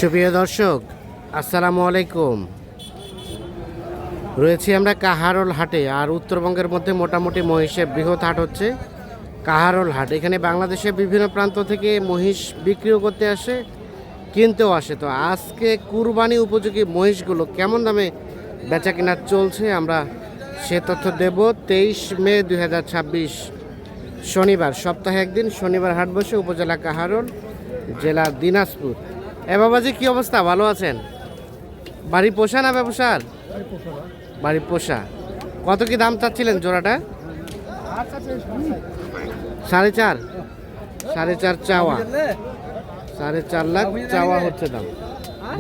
সুপ্রিয় দর্শক, আসসালামু আলাইকুম। রয়েছি আমরা কাহারোল হাটে। আর উত্তরবঙ্গের মধ্যে মোটামুটি মহিষের বৃহৎ হাট হচ্ছে কাহারোল হাট। এখানে বাংলাদেশের বিভিন্ন প্রান্ত থেকে মহিষ বিক্রিও করতে আসে, কিনতেও আসে। তো আজকে কুরবানি উপযোগী মহিষগুলো কেমন দামে বেচা কেনা চলছে আমরা সে তথ্য দেব। 23 মে 2026 শনিবার, সপ্তাহে একদিন শনিবার হাট বসে, উপজেলা কাহারোল, জেলা দিনাজপুর। এ বাবাজি, কি অবস্থা? ভালো আছেন? বাড়ি পোষা না ব্যবসার? বাড়ি পোষা। কত কি দাম চাচ্ছিলেন জোড়াটা? 4.5 4.5 চাওয়া, 4.5 লাখ চাওয়া হচ্ছে দাম।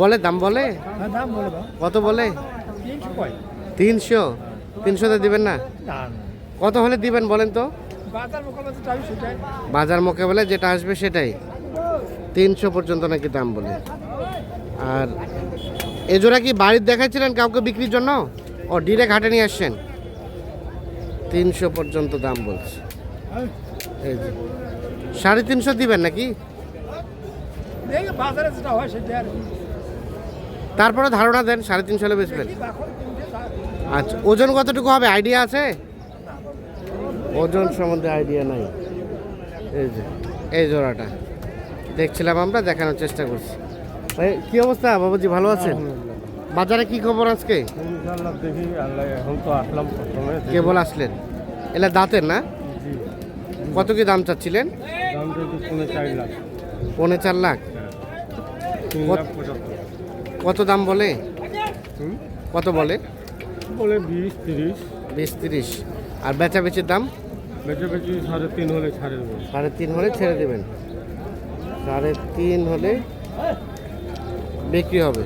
বলে দাম বলে কত বলে? 300। 300তে দিবেন না? কত হলে দিবেন বলেন তো? বাজার মোকাবেলায় যেটা আসবে সেটাই। 300 পর্যন্ত নাকি দাম বলে। আর এজোড়া কি বাড়ির দেখাচ্ছিলেন কাউকে বিক্রির জন্য? ও ডিরেক্ট হাটে নিয়ে আসছেন? 300 পর্যন্ত দাম বলছে। এই যে 350 দিবেন নাকি? তারপরে ধারণা দেন, 350 হলে বেচবেন। আচ্ছা, ওজন কতটুকু হবে আইডিয়া আছে? ওজন সম্বন্ধে আইডিয়া নাই। এই যে এই জোড়াটা দেখছিলাম, আমরা দেখানোর চেষ্টা করছি। কি অবস্থা বাবুজি, ভালো আছেন? বাজারে কি খবর আজকে? কেবল আসলেন? এলা দাঁতের না? কত কি দাম চাচ্ছিলেন? 4.5 লাখ। কত দাম বলে? কত বলে? 20-30। আর বেচাবেচির দাম? 3.5 হলে ছেড়ে দেবেন। 3.5 হলে ছেড়ে দেবেন। 3.5 হলে বিক্রি হবে।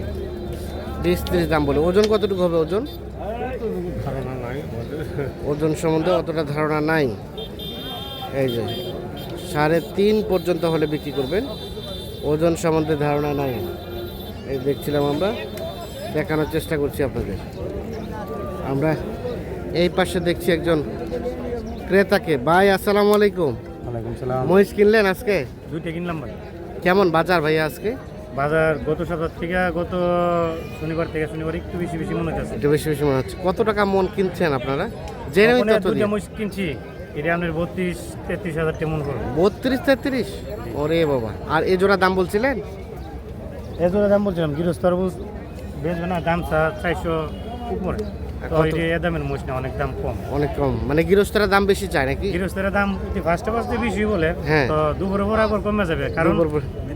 20-30 দাম বলে। ওজন কতটুকু হবে? ওজন ধারণা নাই, ওজন সম্বন্ধে অতটা ধারণা নাই। এই যে 3.5 পর্যন্ত হলে বিক্রি করবেন, ওজন সম্বন্ধে ধারণা নাই। এই দেখছিলাম, আমরা দেখানোর চেষ্টা করছি আপনাদের। আমরা এই পাশে দেখছি একজন ক্রেতাকে। ভাই আসসালামু আলাইকুম। ওয়ালাইকুম সালাম। মহিষ কিনলেন আজকে? 2টা কিনলাম ভাই। কেমন বাজার ভাইয়া আজকে? বাজার গত সপ্তাহ থেকে গত শনিবার থেকে শনিবার একটু বেশি মনে হচ্ছে। একটু বেশি মনে হচ্ছে। কত টাকা মন কিনছেন আপনারা? জেনে নিন তত। 2টা মহিষ কিনছি, এটা আপনার 32-33 হাজার টাকা মন করবে। 32-33? ওরে বাবা। আর এই জোড়া দাম বলছিলেন? এই জোড়া দাম বলছিলাম গৃহস্থর বেচবে না, দাম 400 উপরে। তো এই দামের মহিষ না, অনেক দাম কম। অনেক কম মানে গৃহস্থরা দাম বেশি চায় নাকি? গৃহস্থের দাম ফার্স্টে বেশি বলে, হ্যাঁ। তো দুপুরে বরাবর কমে যাবে, কারণ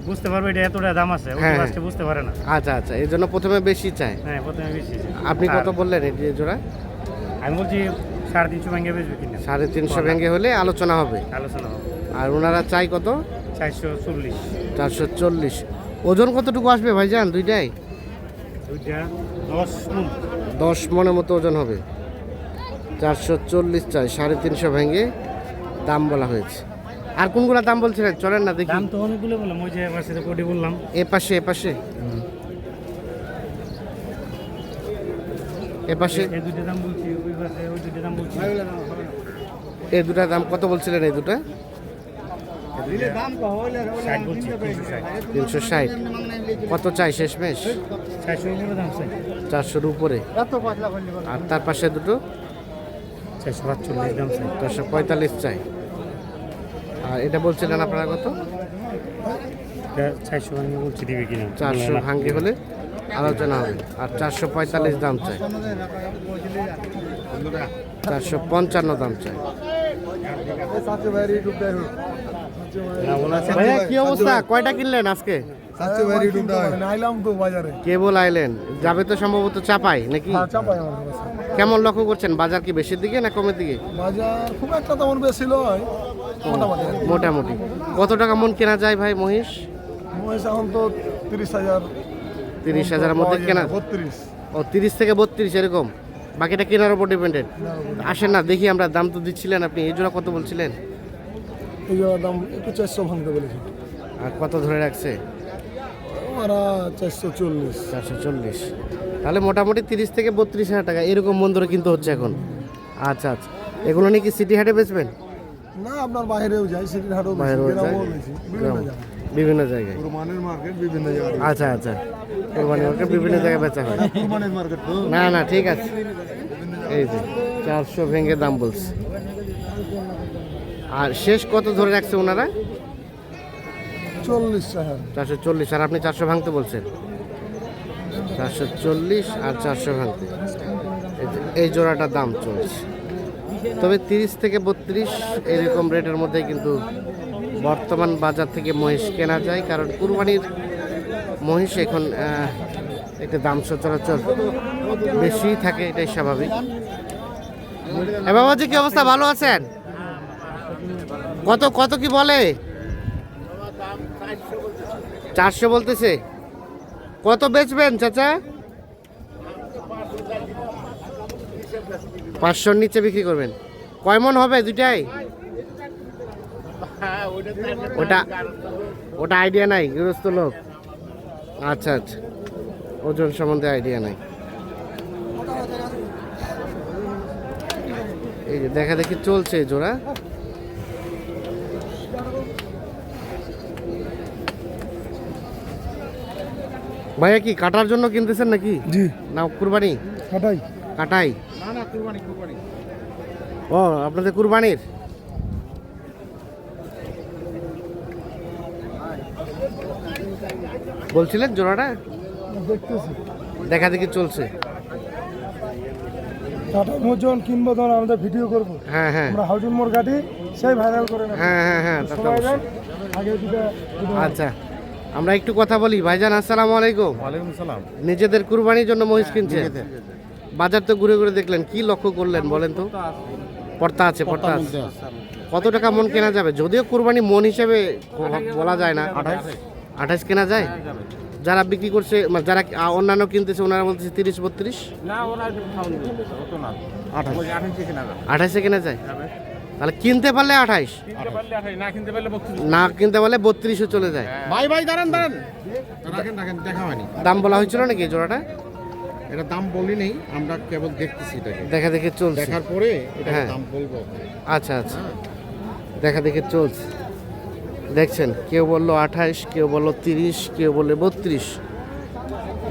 বুঝতে পারবে এটা এতটা দাম আছে, ফার্স্টে বুঝতে পারে না। আচ্ছা আচ্ছা, এই জন্য প্রথমে বেশি চায়। হ্যাঁ, প্রথমে বেশি। আপনি কত বললেন এই জোড়া? আমি বলছি 350 ভেঙে বেচবে কিনা। 350 ভেঙে হলে আলোচনা হবে। আর ওনারা চাই কত? 440। 440। ওজন কতটুকু আসবে ভাইজান দুইটাই? 10 মনের মতো ওজন হবে। 440 চাই, 350 ভেঙে দাম বলা হয়েছে। আর কোনগুলো দাম বলছিলেন? চলেন না দেখি। দাম তো অনেকগুলো বললাম, ওই যে পাশে কোটি বললাম। এ পাশে এই পাশে এই দুটো দাম বলছি, ওই পাশে ওই দুটো দাম বলছি। এই দুটা দাম কত বলছিলেন? এই দুটা 360। কত চাই শেষমেশ? 400-র উপরে। আর তার পাশে দুটো 445 দাম চাই। 445 চাই। আর এটা বলছিলেন আপনারা কত? 400 ভাঙে বলছি, দিবে কিনা। 400 ভাঙে হলে আলোচনা হবে। আর 445 দাম চাই। 455 দাম চাই। ভাইয়া কি অবস্থা? কয়টা কিনলেন আজকে? কেবল আইলেন? যাবে তো সম্ভবত চাপাই নাকি? কেমন লক্ষ্য করছেন? বাজার কি বেশির দিকে না কমের দিকে? বাজার খুব একটা তেমন বেশি নয়, মোটামুটি। কত টাকা মন কেনা যায় ভাই মহিষ? মহিষ এখন তো 30,000। 30,000-এর মধ্যে কেনা? 32। ও 30 থেকে 32 এরকম। বাকিটা কেনার উপর ডিপেন্ডেড। আসেন না দেখি, আমরা দাম তো দিচ্ছিলেন আপনি। এই জোড়া কত বলছিলেন? এই জোড়ার দাম একটু 400 ভাঙতে বলেছি। আর কত ধরে রাখছে? ওরা 440। 440। তাহলে মোটামুটি 30 থেকে 32 হাজার টাকা এরকম মন ধরে কিন্তু হচ্ছে এখন। আচ্ছা আচ্ছা, এগুলো নাকি সিটি হাটে বেচবেন? না আপনার বাইরেও যাই সিটির হাটও বেশি, বাইরেও যায়? গ্রামেও বেশি, বিভিন্ন গ্রাম। জায়গায়। বিভিন্ন জায়গায়। কুরবানির মার্কেট বিভিন্ন জায়গায়। আচ্ছা আচ্ছা, কোরবানি মার্কেট বিভিন্ন জায়গায় বেচা হয়। কুরবানির মার্কেট তো না না ঠিক আছে, এই যে 400 ভেঙে দাম বলছে। আর শেষ কত ধরে রাখছে ওনারা? 40 টাকা। 440, আর আপনি 400 ভাঙতে বলছেন। 440 আর 400 ভাঙতে, এই জোড়াটার দাম চলছে। তবে 30 থেকে 32 এরকম রেটের মধ্যে কিন্তু বর্তমান বাজার থেকে মহিষ কেনা যায়, কারণ কুরবানির মহিষ এখন একটু দাম সচরাচর বেশি থাকে, এটাই স্বাভাবিক। এ বাবাজি, কি অবস্থা, ভালো আছেন? কত কত কি বলে? 400 বলতেছে। কত বেচবেন চাচা? 500-র নিচে বিক্রি করবেন। কয় মন হবে দুইটাই? ওটা ওটা আইডিয়া নাই, গৃহস্থ লোক। আচ্ছা আচ্ছা, ওজন সম্বন্ধে আইডিয়া নাই। এই যে দেখা দেখি চলছে জোড়া। ভাইয়া কি কাটার জন্য কিনতেছেন নাকি? জি না কুরবানি? কাটাই। কাটাই? ও, আপনাদের কুরবানির। বলছিলেন জোড়াটা? দেখতেছি দেখা দেখি চলছে। কাটা মোজন কিনবো তখন আমাদের ভিডিও করবো, হ্যাঁ হ্যাঁ আমরা হাউজিং মোড় কাটি সেই ভাইরাল করে নেবো। হ্যাঁ হ্যাঁ হ্যাঁ, তা তো সবাই অবশ্যই। আগে দুটা আচ্ছা, আমরা একটু কথা বলি। ভাইজান আসসালামু আলাইকুম। ওয়ালাইকুম সালাম। নিজেদের কুরবানির জন্য মহিষ কিনছেন? বাজার তো ঘুরে ঘুরে দেখলেন, কি লক্ষ্য করলেন বলেন তো? পর্তা আছে, পর্তা আছে। কত টাকা মন কেনা যাবে? যদিও কুরবানি মন হিসেবে বলা যায় না। 28 কেনা যায়? যারা বিক্রি করছে, মানে যারা অন্যান্য কিনতেছে, ওনারা বলতেছে 30-32। না ওরা অত না, 28-এ কেনা যায়? তাহলে কিনতে পারলে 28, কিনতে পারলে 28, না কিনতে পারলে 32। না কিনতে পারলে 32-ও চলে যায়। ভাই ভাই দাঁড়ান দাঁড়ান রাখেন রাখেন, দেখা হয়নি। দাম বলা হয়েছিল নাকি এই জোড়াটা? এটা দাম বলি নেই, আমরা কেবল দেখতেছি এটাকে। দেখা দেখে চলছে। দেখার পরে এটা হ্যাঁ। দাম বলবো। আচ্ছা আচ্ছা, দেখা দেখে চলছে। দেখছেন, কেউ বললো 28, কেউ বললো 30, কেউ বললো 32।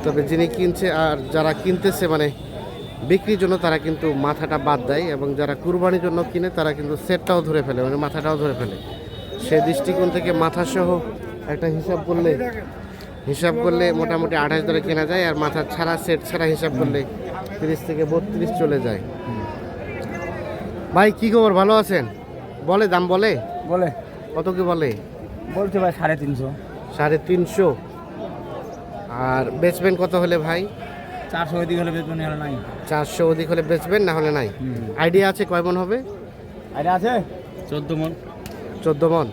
তবে যিনি কিনছে আর যারা কিনতেছে, মানে বিক্রির জন্য, তারা কিন্তু মাথাটা বাদ দেয়, এবং যারা কুরবানির জন্য কিনে তারা কিন্তু সেটটাও ধরে ফেলে, মানে মাথাটাও ধরে ফেলে। সেই দৃষ্টিকোণ থেকে মাথাসহ একটা হিসাব করলে মোটামুটি 28 ধরে কেনা যায়, আর মাথা ছাড়া, সেট ছাড়া হিসাব করলে 30 থেকে 32 চলে যায়। ভাই কি খবর, ভালো আছেন? বলে দাম বলে? বলে কত কি বলে? বলছে ভাই 350। 350। আর বেচবেন কত হলে ভাই? 400 অধিক হলে বেতন হলে নাই। 400 অধিক হলে বেচবেন, না হলে নাই। আইডিয়া আছে কয় মন হবে? আরে আছে 14 মন। 14 মন।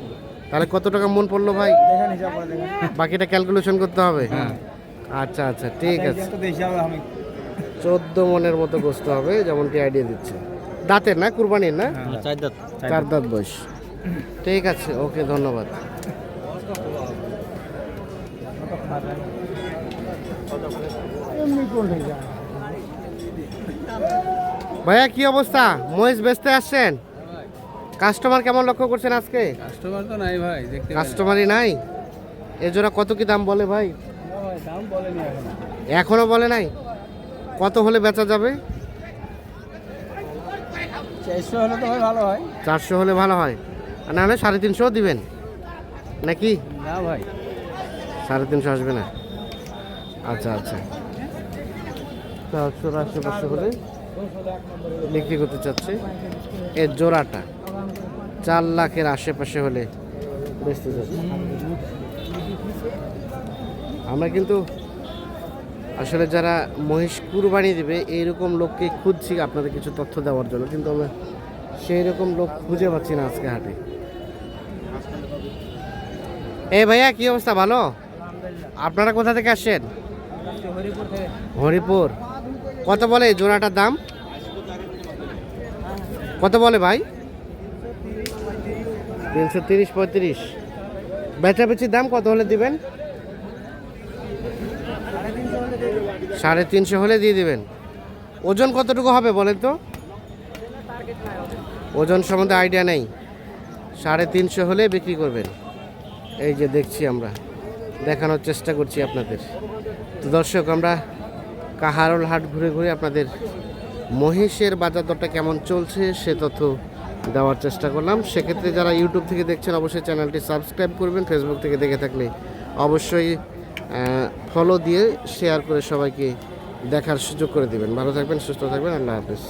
তাহলে কত টাকা মন পড়লো ভাই? দেখেন হিসাব করে দেখেন। বাকিটা ক্যালকুলেশন করতে হবে। আচ্ছা আচ্ছা, ঠিক আছে। তো দেশি হবে আমি। 14 মনের মতো গোস্ত হবে, যেমনটি আইডিয়া দিচ্ছে। দাঁতের না, কুরবানির না? 4 দাঁত। 4 দাঁত বয়স। ঠিক আছে, ওকে, ধন্যবাদ। ভাইয়া কি অবস্থা, মহিষ বেচতে আসছেন? কাস্টমার কেমন লক্ষ্য করছেন আজকে? কাস্টমার তো নাই ভাই, দেখতে কাস্টমারই নাই। এ জোড়া কত কি দাম বলে ভাই? দাম বলেনি এখন। এখনো বলে নাই। কত হলে বেচা যাবে? 400 হলে তো ভাই ভালো হয়। 400 হলে ভালো হয়, আর না হলে 350 দিবেন নাকি? না ভাই 350 আসবে না? আচ্ছা আচ্ছা, 400 আশেপাশে হলে বিক্রি করতে চাচ্ছে। এর জোড়াটা 4 লাখের আশেপাশে হলে বেচতে চাচ্ছে। আমরা কিন্তু আসলে যারা মহিষ কুরবানি দেবে এইরকম লোককে খুঁজছি আপনাদের কিছু তথ্য দেওয়ার জন্য, কিন্তু আমরা সেই রকম লোক খুঁজে পাচ্ছি না আজকে হাটে। এই ভাইয়া কি অবস্থা, ভালো? আপনারা কোথা থেকে আসছেন? হরিপুর। কত বলে এই জোড়াটার দাম? কত বলে ভাই? 330-35। বেচাবেচির দাম কত হলে দিবেন? 350 হলে দিয়ে দিবেন। ওজন কতটুকু হবে বলেন তো? ওজন সম্বন্ধে আইডিয়া নেই। 350 হলে বিক্রি করবেন। এই যে দেখছি আমরা, দেখানোর চেষ্টা করছি আপনাদের। তো দর্শক, আমরা কাহারোল হাট ঘুরে ঘুরে আপনাদের মহিষের বাজার দরটা কেমন চলছে সে তথ্য দেওয়ার চেষ্টা করলাম। সেক্ষেত্রে যারা ইউটিউব থেকে দেখছেন অবশ্যই চ্যানেলটি সাবস্ক্রাইব করবেন, ফেসবুক থেকে দেখে থাকলে অবশ্যই ফলো দিয়ে শেয়ার করে সবাইকে দেখার সুযোগ করে দিবেন। ভালো থাকবেন, সুস্থ থাকবেন, আল্লাহ হাফেজ।